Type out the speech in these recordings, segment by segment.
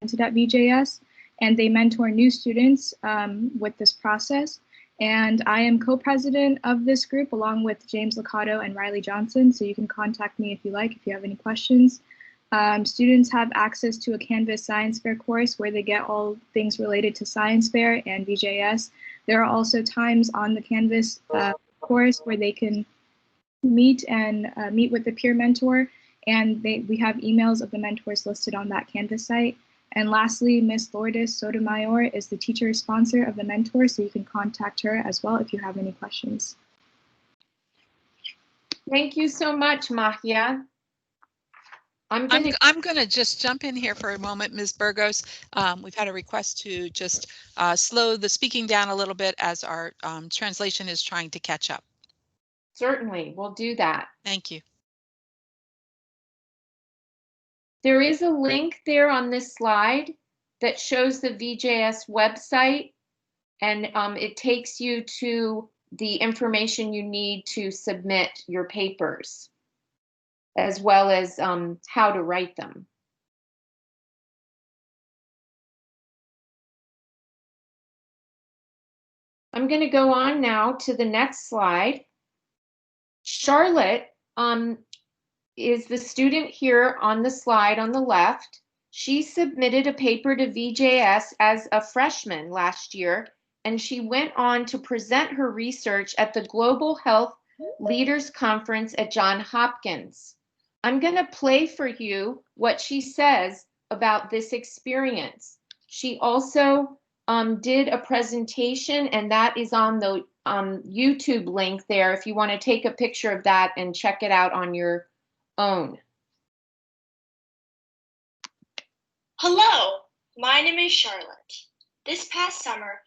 presented at VJS, and they mentor new students with this process. And I am co-president of this group along with James Licato and Riley Johnson, so you can contact me if you like, if you have any questions. Students have access to a Canvas Science Fair course where they get all things related to Science Fair and VJS. There are also times on the Canvas course where they can meet with the peer mentor, and we have emails of the mentors listed on that Canvas site. And lastly, Ms. Lourdes Sotomayor is the teacher sponsor of the mentor, so you can contact her as well if you have any questions. Thank you so much, Mahia. I'm going to just jump in here for a moment, Ms. Burgos. We've had a request to just slow the speaking down a little bit as our translation is trying to catch up. Certainly, we'll do that. Thank you. There is a link there on this slide that shows the VJS website, and it takes you to the information you need to submit your papers, as well as how to write them. I'm going to go on now to the next slide. Charlotte is the student here on the slide on the left. She submitted a paper to VJS as a freshman last year, and she went on to present her research at the Global Health Leaders Conference at Johns Hopkins. I'm going to play for you what she says about this experience. She also did a presentation, and that is on the YouTube link there if you want to take a picture of that and check it out on your own. Hello, my name is Charlotte. This past summer,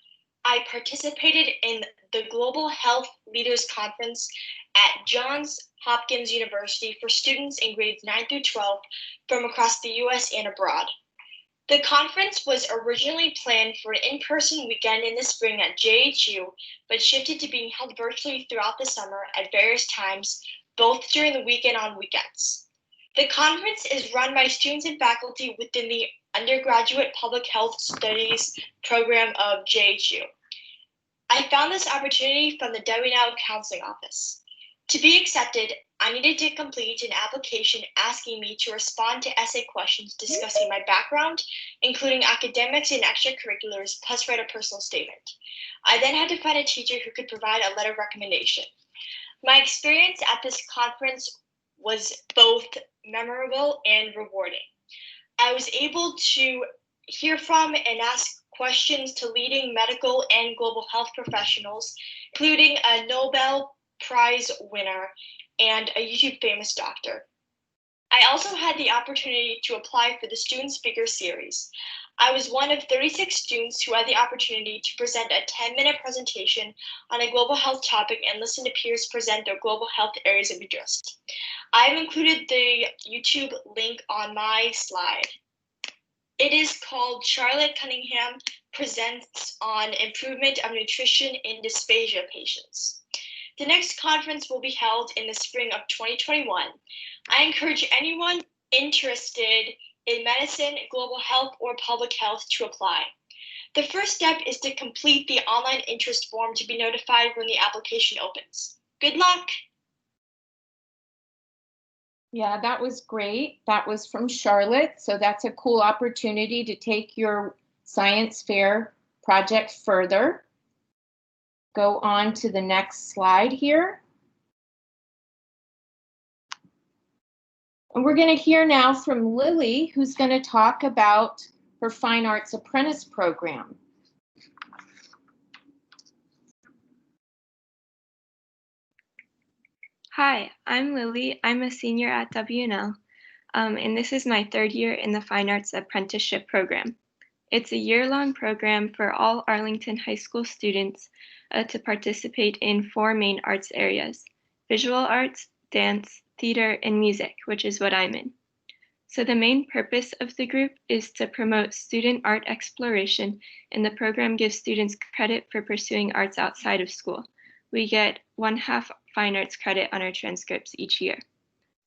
I participated in the Global Health Leaders Conference at Johns Hopkins University for students in grades 9 through 12 from across the US and abroad. The conference was originally planned for an in-person weekend in the spring at JHU, but shifted to being held virtually throughout the summer at various times, both during the week and on weekends. The conference is run by students and faculty within the Undergraduate Public Health Studies program of JHU. I found this opportunity from the W&L Counseling Office. To be accepted, I needed to complete an application asking me to respond to essay questions discussing my background, including academics and extracurriculars, plus write a personal statement. I then had to find a teacher who could provide a letter of recommendation. My experience at this conference was both memorable and rewarding. I was able to hear from and ask questions to leading medical and global health professionals, including a Nobel Prize winner and a YouTube famous doctor. I also had the opportunity to apply for the Student Speaker Series. I was one of 36 students who had the opportunity to present a 10-minute presentation on a global health topic and listen to peers present their global health areas of interest. I've included the YouTube link on my slide. It is called Charlotte Cunningham Presents on Improvement of Nutrition in Dysphagia Patients. The next conference will be held in the spring of 2021. I encourage anyone interested in medicine, global health, or public health to apply. The first step is to complete the online interest form to be notified when the application opens. Good luck. Yeah, that was great. That was from Charlotte. So that's a cool opportunity to take your science fair project further. Go on to the next slide here. And we're going to hear now from Lily, who's going to talk about her Fine Arts Apprentice program. Hi, I'm Lily. I'm a senior at W&L, and this is my third year in the Fine Arts Apprenticeship program. It's a year-long program for all Arlington High School students to participate in 4 main arts areas: visual arts, dance, theater, and music, which is what I'm in. So the main purpose of the group is to promote student art exploration, and the program gives students credit for pursuing arts outside of school. We get 1/2 fine arts credit on our transcripts each year.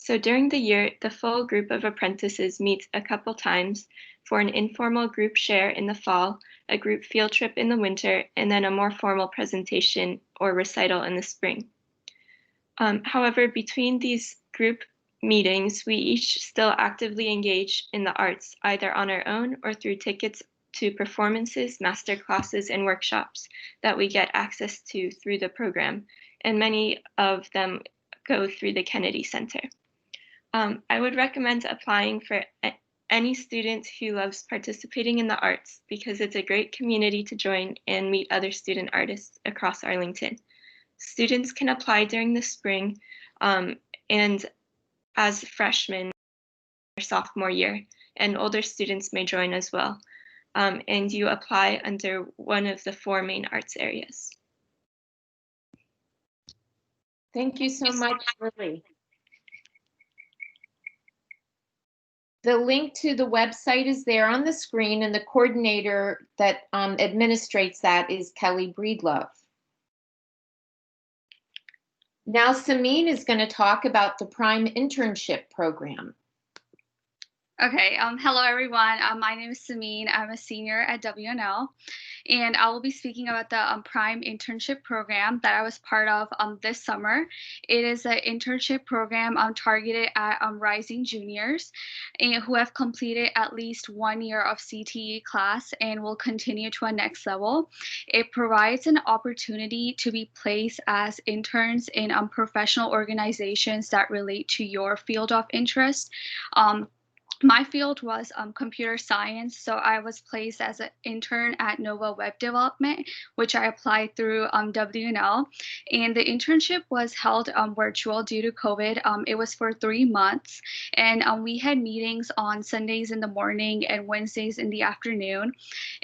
So during the year, the full group of apprentices meets a couple times for an informal group share in the fall, a group field trip in the winter, and then a more formal presentation or recital in the spring. However, between these group meetings, we each still actively engage in the arts, either on our own or through tickets to performances, master classes, and workshops that we get access to through the program, and many of them go through the Kennedy Center. I would recommend applying for any student who loves participating in the arts because it's a great community to join and meet other student artists across Arlington. Students can apply during the spring and as freshmen or sophomore year, and older students may join as well. And you apply under one of the 4 main arts areas. Thank you so much, Lily. The link to the website is there on the screen, and the coordinator that administrates that is Kelly Breedlove. Now, Samin is going to talk about the Prime Internship Program. Okay, hello everyone. My name is Samin. I'm a senior at WNL, and I will be speaking about the Prime Internship Program that I was part of this summer. It is an internship program targeted at rising juniors and who have completed at least 1 year of CTE class and will continue to a next level. It provides an opportunity to be placed as interns in professional organizations that relate to your field of interest. My field was computer science, so I was placed as an intern at Nova Web Development, which I applied through WNL. And the internship was held virtual due to COVID. It was for 3 months, and we had meetings on Sundays in the morning and Wednesdays in the afternoon.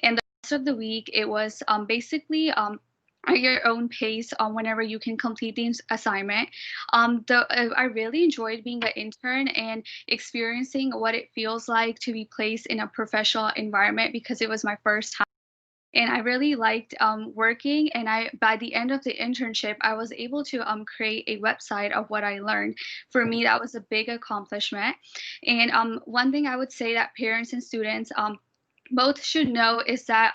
And the rest of the week, it was basically at your own pace whenever you can complete the assignment. I really enjoyed being an intern and experiencing what it feels like to be placed in a professional environment because it was my first time. And I really liked working, and by the end of the internship, I was able to create a website of what I learned. For me, that was a big accomplishment. And one thing I would say that parents and students both should know is that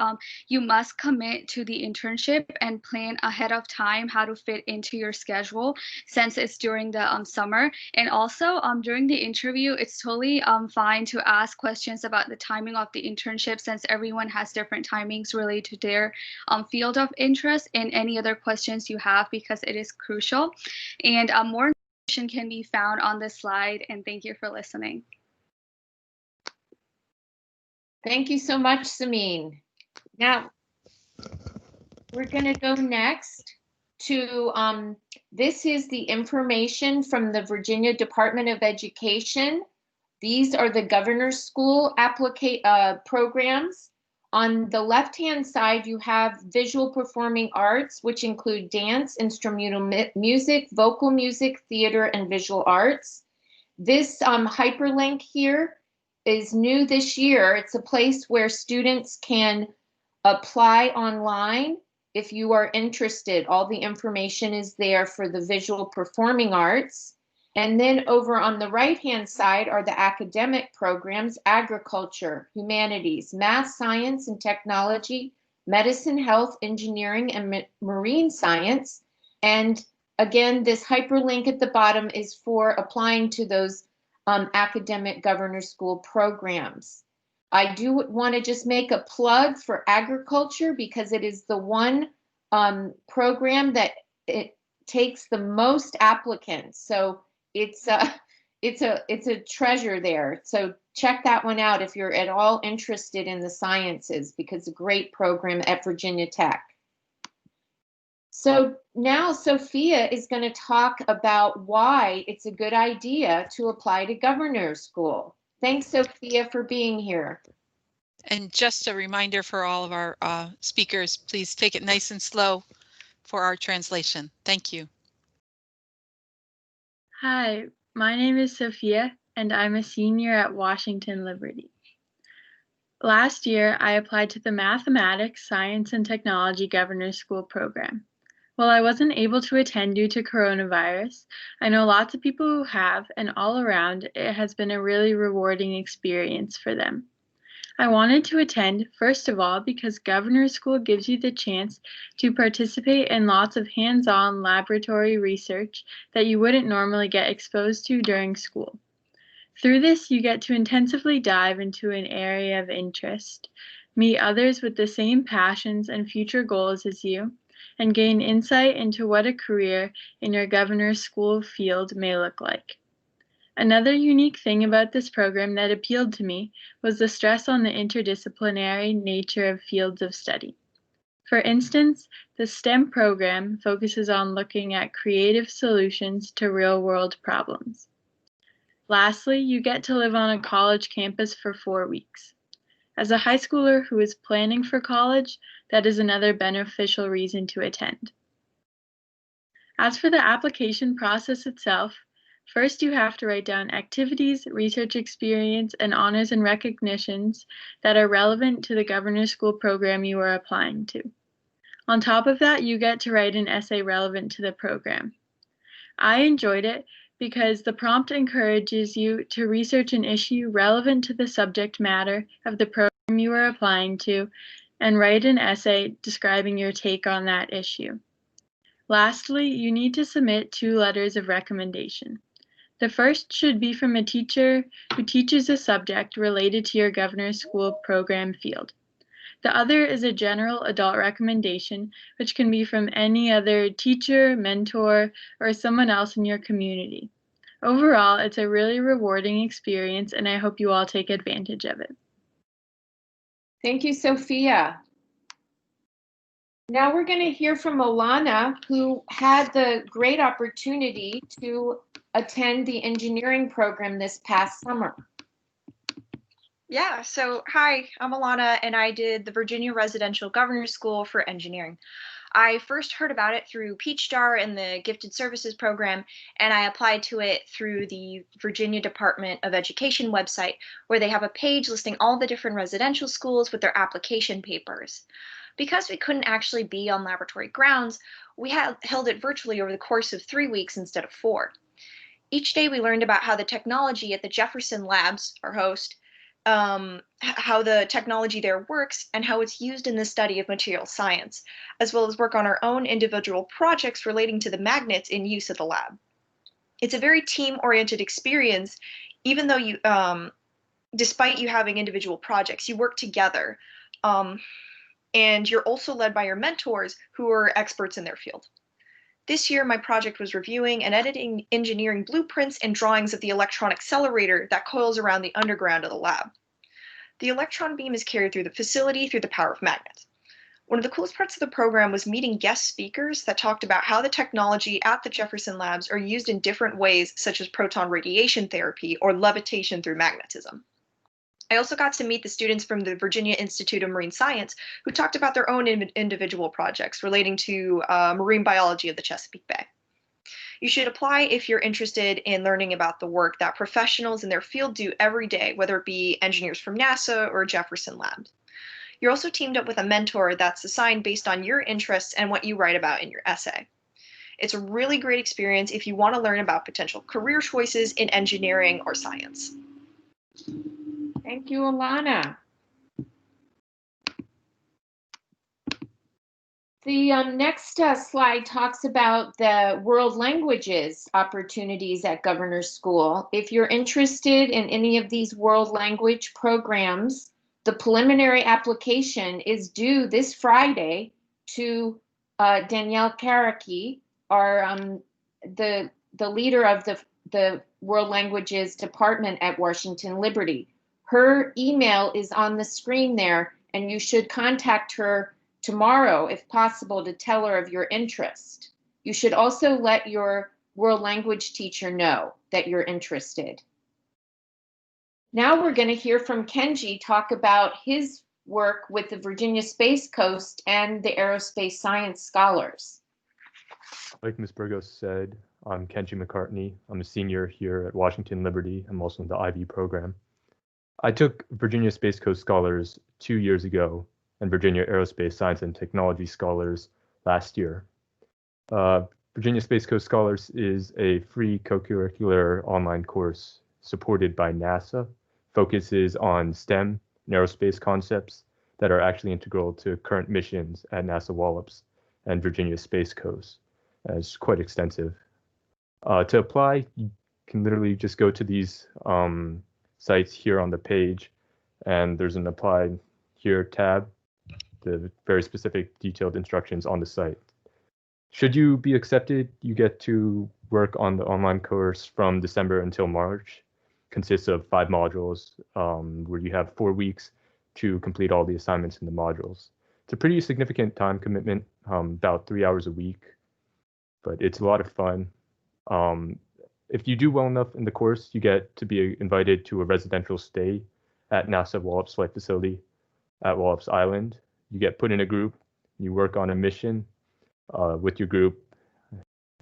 you must commit to the internship and plan ahead of time how to fit into your schedule since it's during the summer. And also during the interview, it's totally fine to ask questions about the timing of the internship since everyone has different timings related to their field of interest and any other questions you have because it is crucial. And more information can be found on this slide. And thank you for listening. Thank you so much, Samin. Now, we're going to go next to, this is the information from the Virginia Department of Education. These are the Governor's School programs. On the left-hand side, you have visual performing arts, which include dance, instrumental music, vocal music, theater, and visual arts. This hyperlink here is new this year. It's a place where students can apply online if you are interested. All the information is there for the visual performing arts. And then over on the right-hand side are the academic programs: agriculture, humanities, math, science, and technology, medicine, health, engineering, and marine science. And again, this hyperlink at the bottom is for applying to those academic Governor's School programs. I do want to just make a plug for agriculture because it is the one program that it takes the most applicants. So it's a treasure there. So check that one out if you're at all interested in the sciences, because it's a great program at Virginia Tech. So now Sophia is going to talk about why it's a good idea to apply to Governor's School. Thanks, Sophia, for being here. And just a reminder for all of our speakers, please take it nice and slow for our translation. Thank you. Hi, my name is Sophia, and I'm a senior at Washington Liberty. Last year, I applied to the Mathematics, Science, and Technology Governor's School program. While I wasn't able to attend due to coronavirus, I know lots of people who have, and all around, it has been a really rewarding experience for them. I wanted to attend, first of all, because Governor's School gives you the chance to participate in lots of hands-on laboratory research that you wouldn't normally get exposed to during school. Through this, you get to intensively dive into an area of interest, meet others with the same passions and future goals as you, and gain insight into what a career in your Governor's School field may look like. Another unique thing about this program that appealed to me was the stress on the interdisciplinary nature of fields of study. For instance, the STEM program focuses on looking at creative solutions to real-world problems. Lastly, you get to live on a college campus for 4 weeks. As a high schooler who is planning for college, that is another beneficial reason to attend. As for the application process itself, first you have to write down activities, research experience, and honors and recognitions that are relevant to the Governor's School program you are applying to. On top of that, you get to write an essay relevant to the program. I enjoyed it because the prompt encourages you to research an issue relevant to the subject matter of the program you are applying to and write an essay describing your take on that issue. Lastly, you need to submit 2 letters of recommendation. The first should be from a teacher who teaches a subject related to your Governor's School program field. The other is a general adult recommendation, which can be from any other teacher, mentor, or someone else in your community. Overall, it's a really rewarding experience, and I hope you all take advantage of it. Thank you, Sophia. Now we're going to hear from Alana, who had the great opportunity to attend the engineering program this past summer. Yeah, so hi, I'm Alana, and I did the Virginia Residential Governor's School for Engineering. I first heard about it through Peach Jar and the Gifted Services Program, and I applied to it through the Virginia Department of Education website, where they have a page listing all the different residential schools with their application papers. Because we couldn't actually be on laboratory grounds, we held it virtually over the course of 3 weeks instead of 4. Each day we learned about how the technology at the Jefferson Labs, our host, how the technology there works and how it's used in the study of material science, as well as work on our own individual projects relating to the magnets in use at the lab. It's a very team-oriented experience, even though you, despite you having individual projects, you work together, and you're also led by your mentors who are experts in their field. This year, my project was reviewing and editing engineering blueprints and drawings of the electron accelerator that coils around the underground of the lab. The electron beam is carried through the facility through the power of magnets. One of the coolest parts of the program was meeting guest speakers that talked about how the technology at the Jefferson Labs are used in different ways, such as proton radiation therapy or levitation through magnetism. I also got to meet the students from the Virginia Institute of Marine Science who talked about their own individual projects relating to marine biology of the Chesapeake Bay. You should apply if you're interested in learning about the work that professionals in their field do every day, whether it be engineers from NASA or Jefferson Labs. You're also teamed up with a mentor that's assigned based on your interests and what you write about in your essay. It's a really great experience if you want to learn about potential career choices in engineering or science. Thank you, Alana. The next slide talks about the world languages opportunities at Governor's School. If you're interested in any of these world language programs, the preliminary application is due this Friday to Danielle Karaki, the leader of the World Languages Department at Washington Liberty. Her email is on the screen there, and you should contact her tomorrow, if possible, to tell her of your interest. You should also let your world language teacher know that you're interested. Now we're going to hear from Kenji talk about his work with the Virginia Space Coast and the Aerospace Science Scholars. Like Ms. Burgos said, I'm Kenji McCartney. I'm a senior here at Washington Liberty. I'm also in the IB program. I took Virginia Space Coast Scholars 2 years ago and Virginia Aerospace Science and Technology Scholars last year. Virginia Space Coast Scholars is a free co-curricular online course supported by NASA, focuses on STEM and aerospace concepts that are actually integral to current missions at NASA Wallops and Virginia Space Coast. It's quite extensive. To apply, you can literally just go to these sites here on the page, and there's an Apply Here tab, the very specific detailed instructions on the site. Should you be accepted, you get to work on the online course from December until March. Consists of 5 modules where you have 4 weeks to complete all the assignments in the modules. It's a pretty significant time commitment, about 3 hours a week, but it's a lot of fun. If you do well enough in the course, you get to be invited to a residential stay at NASA Wallops Flight Facility at Wallops Island. You get put in a group, you work on a mission with your group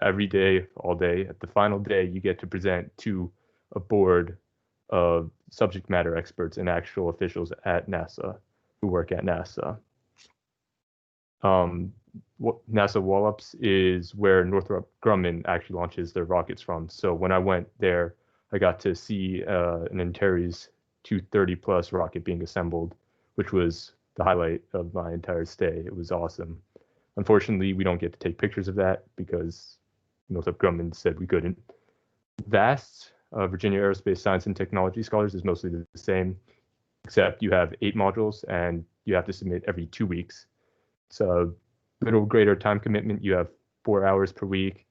every day, all day. At the final day, you get to present to a board of subject matter experts and actual officials at NASA who work at NASA. NASA Wallops is where Northrop Grumman actually launches their rockets from. So when I went there, I got to see an Antares 230 plus rocket being assembled, which was the highlight of my entire stay. It was awesome. Unfortunately, we don't get to take pictures of that because Northrop Grumman said we couldn't. VAST, Virginia Aerospace Science and Technology Scholars, is mostly the same, except you have 8 modules and you have to submit every 2 weeks. It's a little greater time commitment. You have 4 hours per week,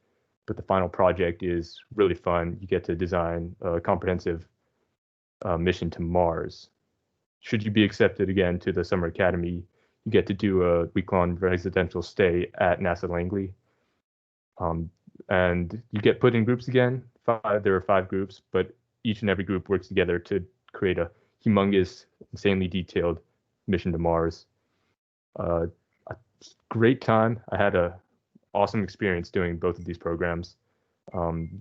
but the final project is really fun. You get to design a comprehensive mission to Mars. Should you be accepted again to the Summer Academy, you get to do a week-long residential stay at NASA Langley. And you get put in groups again. There are 5 groups, but each and every group works together to create a humongous, insanely detailed mission to Mars. A great time. I had an awesome experience doing both of these programs.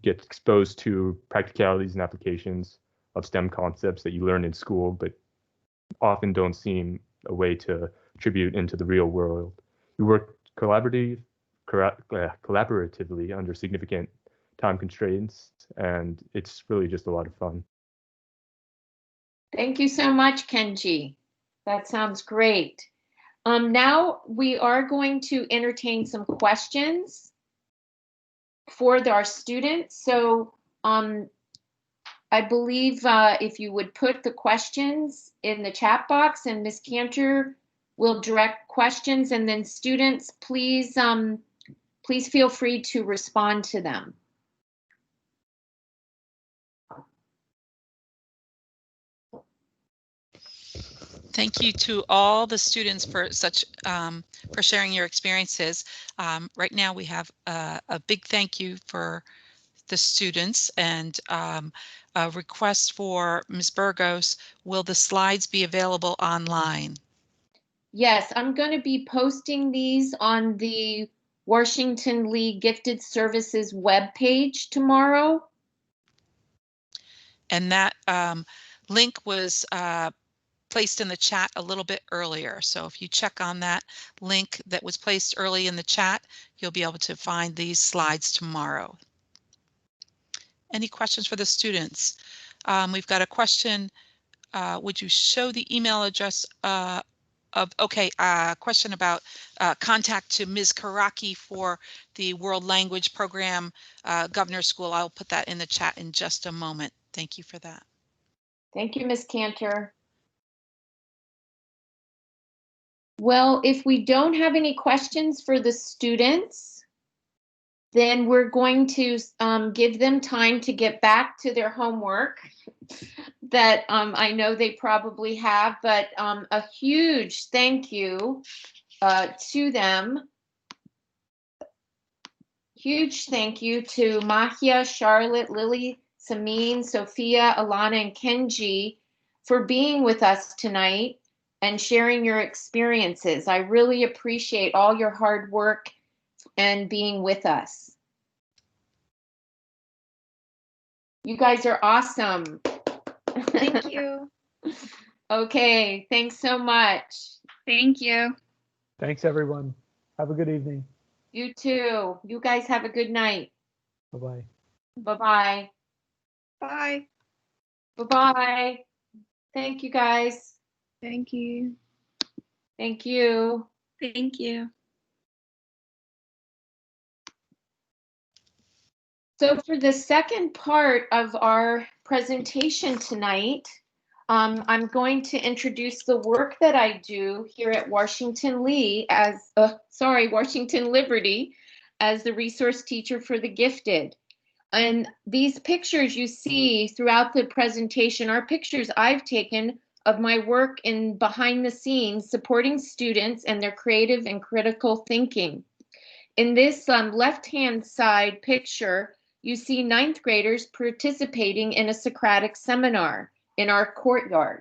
Get exposed to practicalities and applications of STEM concepts that you learn in school, but often don't seem a way to attribute into the real world. You work collaboratively under significant time constraints, and it's really just a lot of fun. Thank you so much, Kenji. That sounds great. Now we are going to entertain some questions for our students. So I believe if you would put the questions in the chat box, and Ms. Cantor will direct questions, and then students, please feel free to respond to them. Thank you to all the students for for sharing your experiences. Right now we have a big thank you for the students, and a request for Ms. Burgos. Will the slides be available online? Yes, I'm going to be posting these on the Washington Lee Gifted Services webpage tomorrow. And that link was placed in the chat a little bit earlier. So if you check on that link that was placed early in the chat, you'll be able to find these slides tomorrow. Any questions for the students? We've got a question. Would you show the email address question about contact to Ms. Karaki for the World Language Program Governor's School. I'll put that in the chat in just a moment. Thank you for that. Thank you, Ms. Cantor. Well, if we don't have any questions for the students, then we're going to give them time to get back to their homework that I know they probably have, but a huge thank you to them. Huge thank you to Mahia, Charlotte, Lily, Samin, Sophia, Alana, and Kenji for being with us tonight and sharing your experiences. I really appreciate all your hard work and being with us. You guys are awesome. Thank you. Okay, thanks so much. Thank you. Thanks, everyone. Have a good evening. You too. You guys have a good night. Bye-bye. Bye-bye. Bye. Bye-bye. Thank you, guys. Thank you. Thank you. Thank you. So for the second part of our presentation tonight, I'm going to introduce the work that I do here at Washington Liberty as the resource teacher for the gifted. And these pictures you see throughout the presentation are pictures I've taken of my work in behind the scenes supporting students and their creative and critical thinking. In this left-hand side picture, you see ninth graders participating in a Socratic seminar in our courtyard.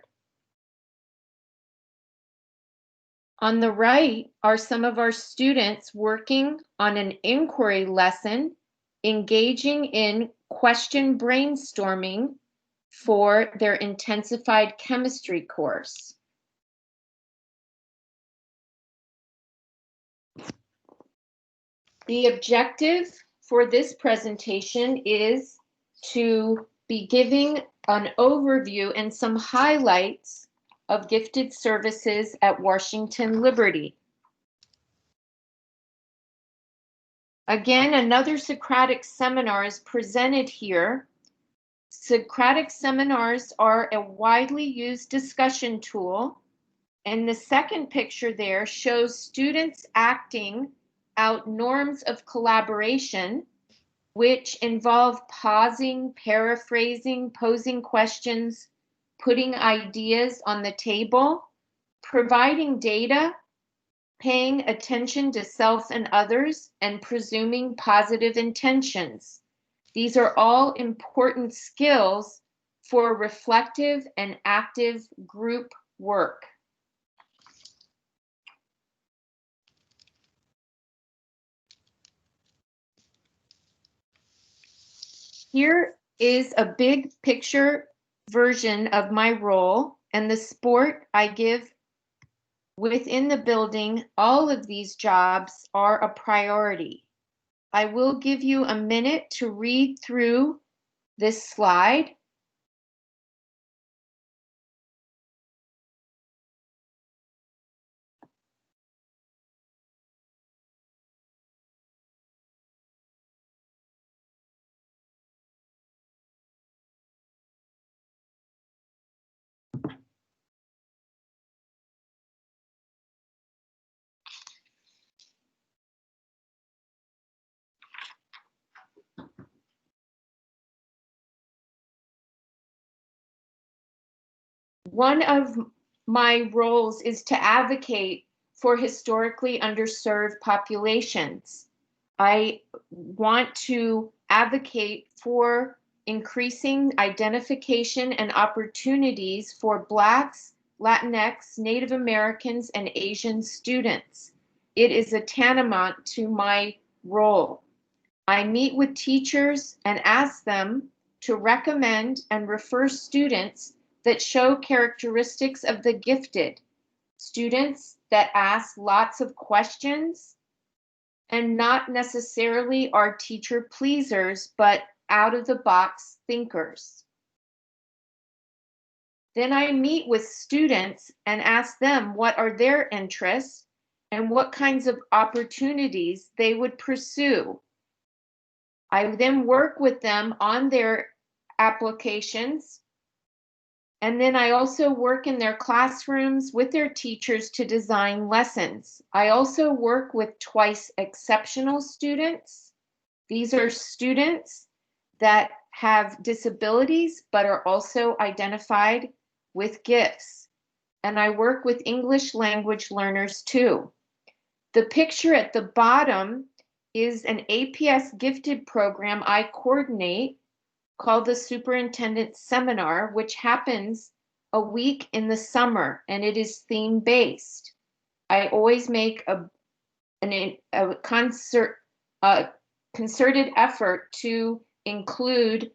On the right are some of our students working on an inquiry lesson, engaging in question brainstorming for their intensified chemistry course. The objective for this presentation is to be giving an overview and some highlights of gifted services at Washington Liberty. Again, another Socratic seminar is presented here. Socratic seminars are a widely used discussion tool, and the second picture there shows students acting out norms of collaboration, which involve pausing, paraphrasing, posing questions, putting ideas on the table, providing data, paying attention to self and others, and presuming positive intentions. These are all important skills for reflective and active group work. Here is a big picture version of my role and the support I give within the building. All of these jobs are a priority. I will give you a minute to read through this slide. One of my roles is to advocate for historically underserved populations. I want to advocate for increasing identification and opportunities for Blacks, Latinx, Native Americans, and Asian students. It is a tantamount to my role. I meet with teachers and ask them to recommend and refer students that show characteristics of the gifted, students that ask lots of questions and not necessarily are teacher pleasers, but out-of-the-box thinkers. Then I meet with students and ask them what are their interests and what kinds of opportunities they would pursue. I then work with them on their applications, and then I also work in their classrooms with their teachers to design lessons. I also work with twice exceptional students. These are students that have disabilities but are also identified with gifts. And I work with English language learners too. The picture at the bottom is an APS gifted program I coordinate called the Superintendent Seminar, which happens a week in the summer, and it is theme-based. I always make a concerted effort to include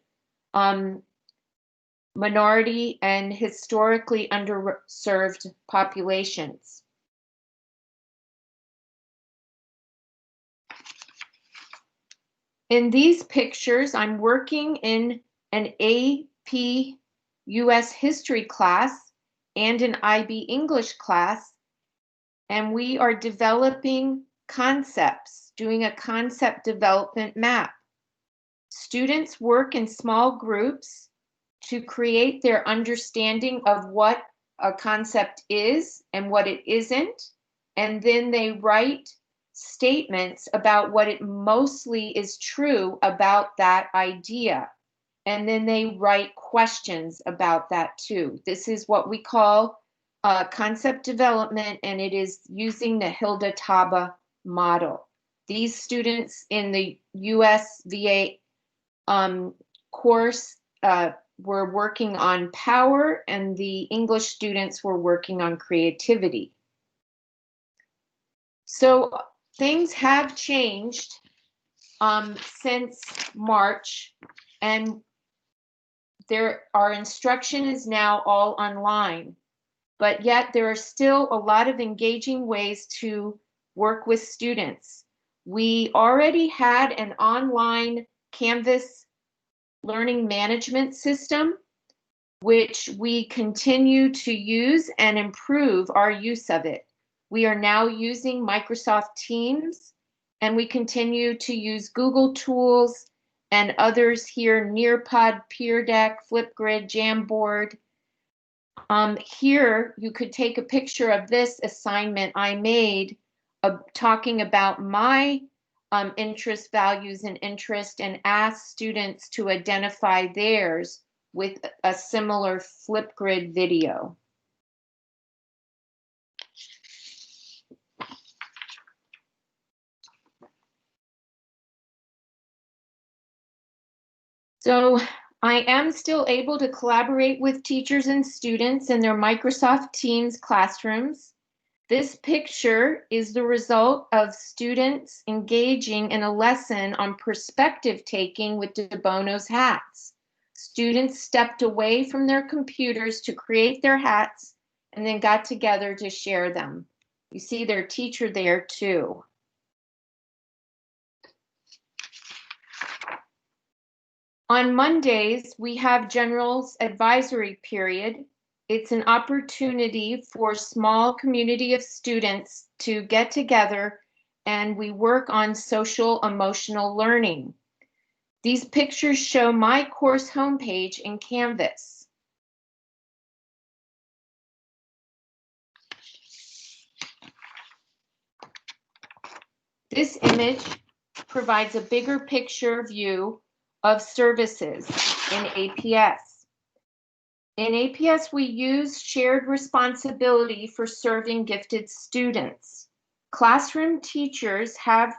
minority and historically underserved populations. In these pictures, I'm working in an AP US history class and an IB English class, and we are developing concepts, doing a concept development map. Students work in small groups to create their understanding of what a concept is and what it isn't, and then they write statements about what it mostly is true about that idea. And then they write questions about that too. This is what we call concept development, and it is using the Hilda Taba model. These students in the USVA course were working on power, and the English students were working on creativity. So things have changed since March, and our instruction is now all online, but yet there are still a lot of engaging ways to work with students. We already had an online Canvas learning management system, which we continue to use and improve our use of it. We are now using Microsoft Teams, and we continue to use Google Tools and others here, Nearpod, Peer Deck, Flipgrid, Jamboard. Here, you could take a picture of this assignment I made talking about my interest, values, and interest, and ask students to identify theirs with a similar Flipgrid video. So I am still able to collaborate with teachers and students in their Microsoft Teams classrooms. This picture is the result of students engaging in a lesson on perspective taking with De Bono's hats. Students stepped away from their computers to create their hats and then got together to share them. You see their teacher there too. On Mondays, we have General's Advisory Period. It's an opportunity for a small community of students to get together, and we work on social emotional learning. These pictures show my course homepage in Canvas. This image provides a bigger picture view of services in APS. In APS, we use shared responsibility for serving gifted students. Classroom teachers have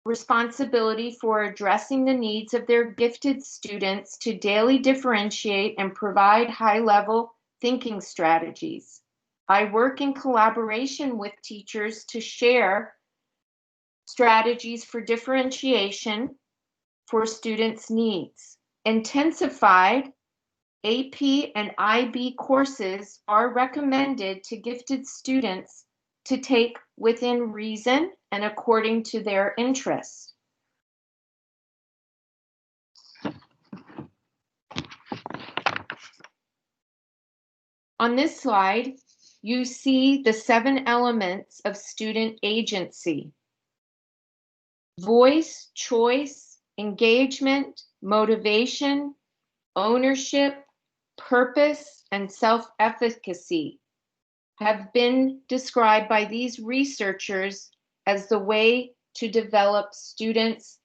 responsibility for addressing the needs of their gifted students to daily differentiate and provide high-level thinking strategies. I work in collaboration with teachers to share strategies for differentiation for students' needs. Intensified AP and IB courses are recommended to gifted students to take within reason and according to their interests. On this slide, you see the 7 elements of student agency: voice, choice, engagement, motivation, ownership, purpose, and self-efficacy have been described by these researchers as the way to develop students'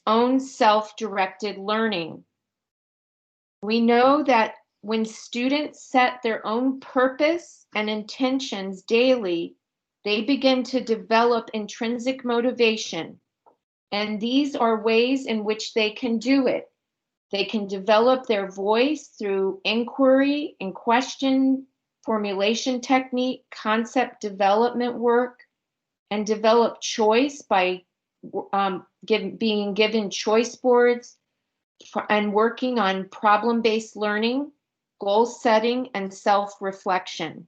own self-directed learning. We know that when students set their own purpose and intentions daily, they begin to develop intrinsic motivation. And these are ways in which they can do it. They can develop their voice through inquiry and question formulation technique, concept development work, and develop choice by being given choice boards and working on problem-based learning, goal setting, and self-reflection.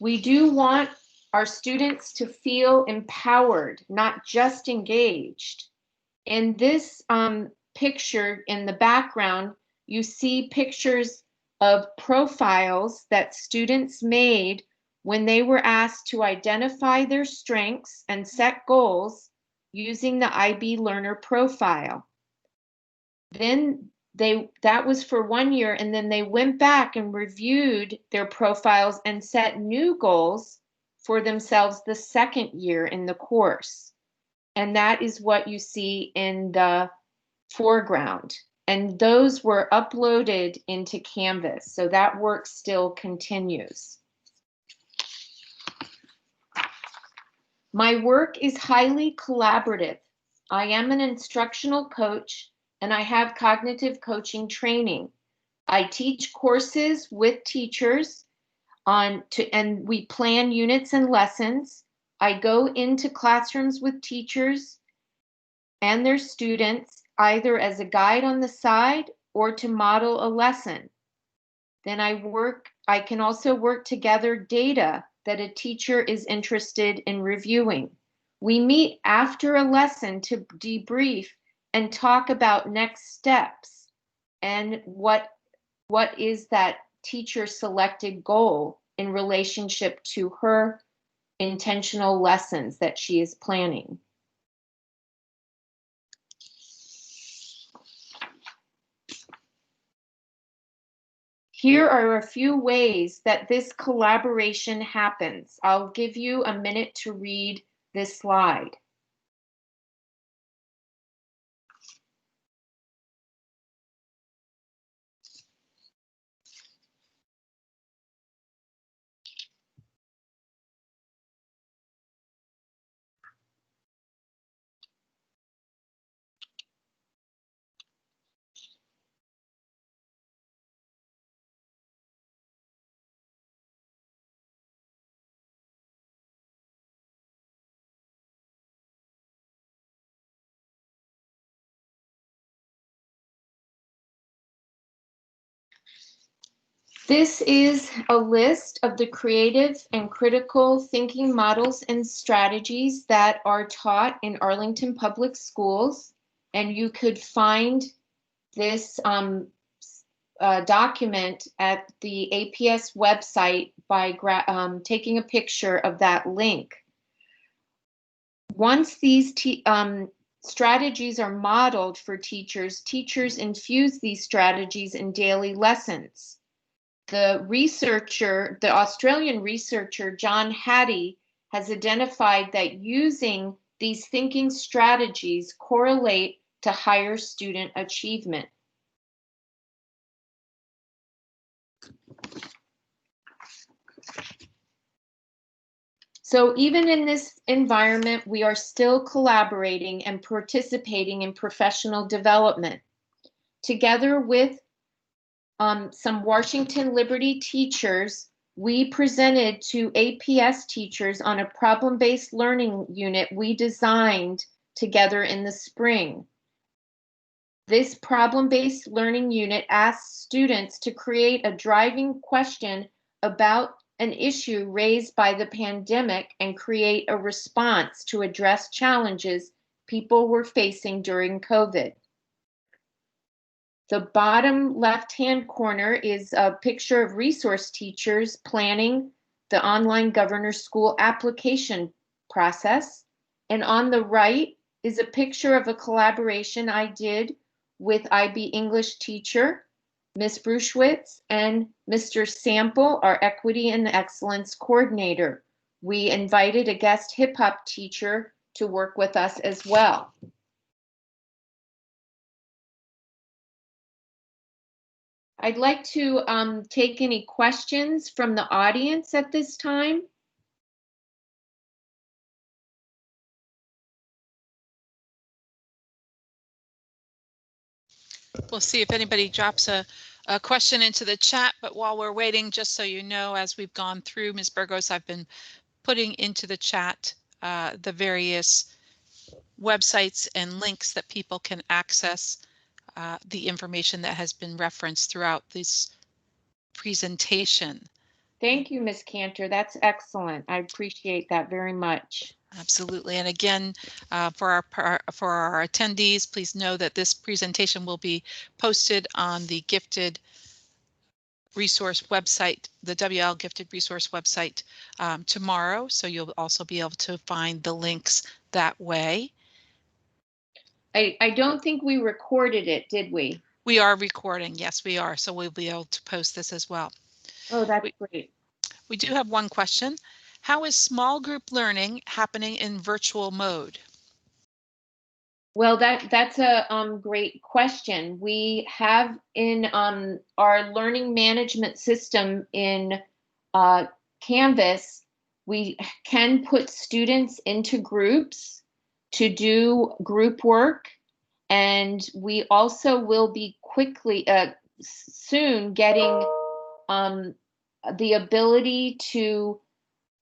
We do want our students to feel empowered, not just engaged. In this picture in the background, you see pictures of profiles that students made when they were asked to identify their strengths and set goals using the IB Learner profile. Then that was for 1 year, and then they went back and reviewed their profiles and set new goals for themselves the second year in the course. And that is what you see in the foreground. And those were uploaded into Canvas, so that work still continues. My work is highly collaborative. I am an instructional coach and I have cognitive coaching training. I teach courses with teachers and we plan units and lessons. I go into classrooms with teachers and their students, either as a guide on the side or to model a lesson. Then I can also work together data that a teacher is interested in reviewing. We meet after a lesson to debrief and talk about next steps and what is that teacher selected goal in relationship to her intentional lessons that she is planning. Here are a few ways that this collaboration happens. I'll give you a minute to read this slide. This is a list of the creative and critical thinking models and strategies that are taught in Arlington Public Schools. And you could find this document at the APS website by taking a picture of that link. Once these strategies are modeled for teachers, teachers infuse these strategies in daily lessons. The Australian researcher, John Hattie, has identified that using these thinking strategies correlate to higher student achievement. So even in this environment, we are still collaborating and participating in professional development. Together with some Washington Liberty teachers, we presented to APS teachers on a problem-based learning unit we designed together in the spring. This problem-based learning unit asks students to create a driving question about an issue raised by the pandemic and create a response to address challenges people were facing during COVID. The bottom left-hand corner is a picture of resource teachers planning the online governor school application process. And on the right is a picture of a collaboration I did with IB English teacher, Ms. Bruschwitz, and Mr. Sample, our Equity and Excellence Coordinator. We invited a guest hip hop teacher to work with us as well. I'd like to take any questions from the audience at this time. We'll see if anybody drops a question into the chat, but while we're waiting, just so you know, as we've gone through, Ms. Burgos, I've been putting into the chat the various websites and links that people can access the information that has been referenced throughout this presentation. Thank you, Ms. Cantor. That's excellent. I appreciate that very much. Absolutely. And again, for our attendees, please know that this presentation will be posted on the Gifted Resource website, the WL Gifted Resource website tomorrow. So you'll also be able to find the links that way. I don't think we recorded it, did we? We are recording. Yes, we are. So we'll be able to post this as well. Oh, that's great. We do have one question. How is small group learning happening in virtual mode? Well, that's a great question. We have in our learning management system in Canvas, we can put students into groups to do group work, and we also will be soon getting the ability to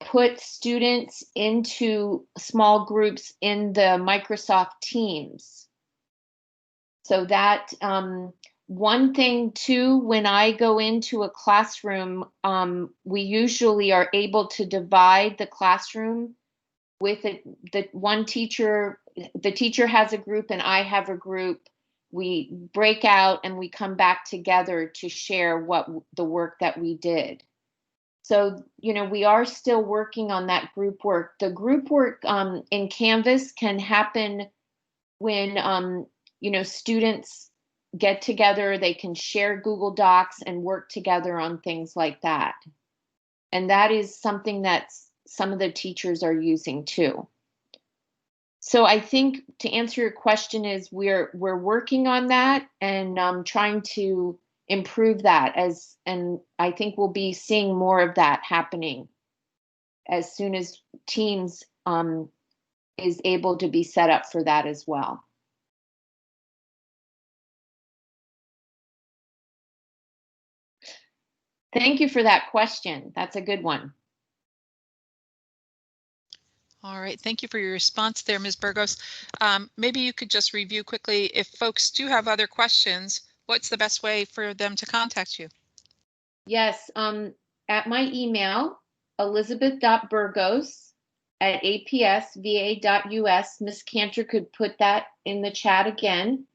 put students into small groups in the Microsoft Teams. So that one thing too, when I go into a classroom, we usually are able to divide the classroom with the one teacher. The teacher has a group and I have a group. We break out and we come back together to share what the work that we did. So, we are still working on that group work. The group work in Canvas can happen when, students get together, they can share Google Docs and work together on things like that. And that is something that some of the teachers are using too. So I think to answer your question is we're working on that and trying to improve that and I think we'll be seeing more of that happening as soon as Teams is able to be set up for that as well. Thank you for that question. That's a good one. All right, thank you for your response there, Ms. Burgos. Maybe you could just review quickly, if folks do have other questions, what's the best way for them to contact you? Yes, at my email, elizabeth.burgos@apsva.us. Ms. Cantor could put that in the chat again.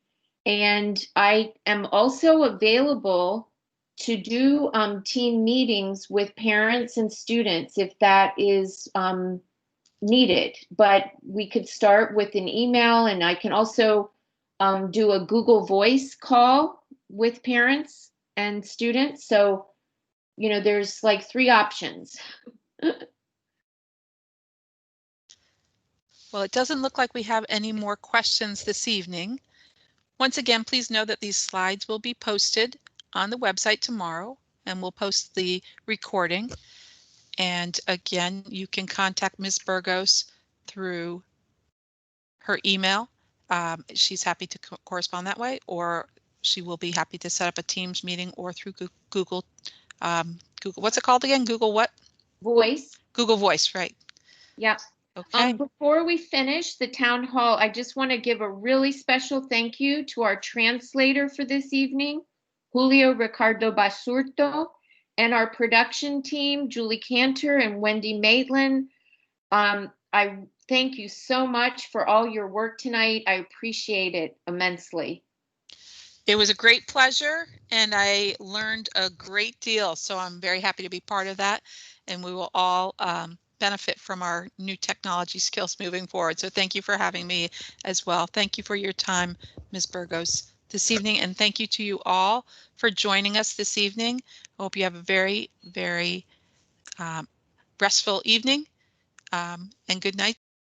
And I am also available to do team meetings with parents and students if that is needed. But we could start with an email, and I can also do a Google Voice call with parents and students. So, there's like 3 options. Well, it doesn't look like we have any more questions this evening. Once again, please know that these slides will be posted on the website tomorrow, and we'll post the recording. And again, you can contact Ms. Burgos through her email. She's happy to correspond that way, or she will be happy to set up a Teams meeting or through Google, what's it called again? Google what? Voice. Google Voice, right. Yep. Okay. Before we finish the town hall, I just want to give a really special thank you to our translator for this evening, Julio Ricardo Basurto, and our production team, Julie Cantor and Wendy Maitland. I thank you so much for all your work tonight. I appreciate it immensely. It was a great pleasure, and I learned a great deal, so I'm very happy to be part of that, and we will all benefit from our new technology skills moving forward. So thank you for having me as well. Thank you for your time, Ms. Burgos, this evening, and thank you to you all for joining us this evening. I hope you have a very, very restful evening, and good night.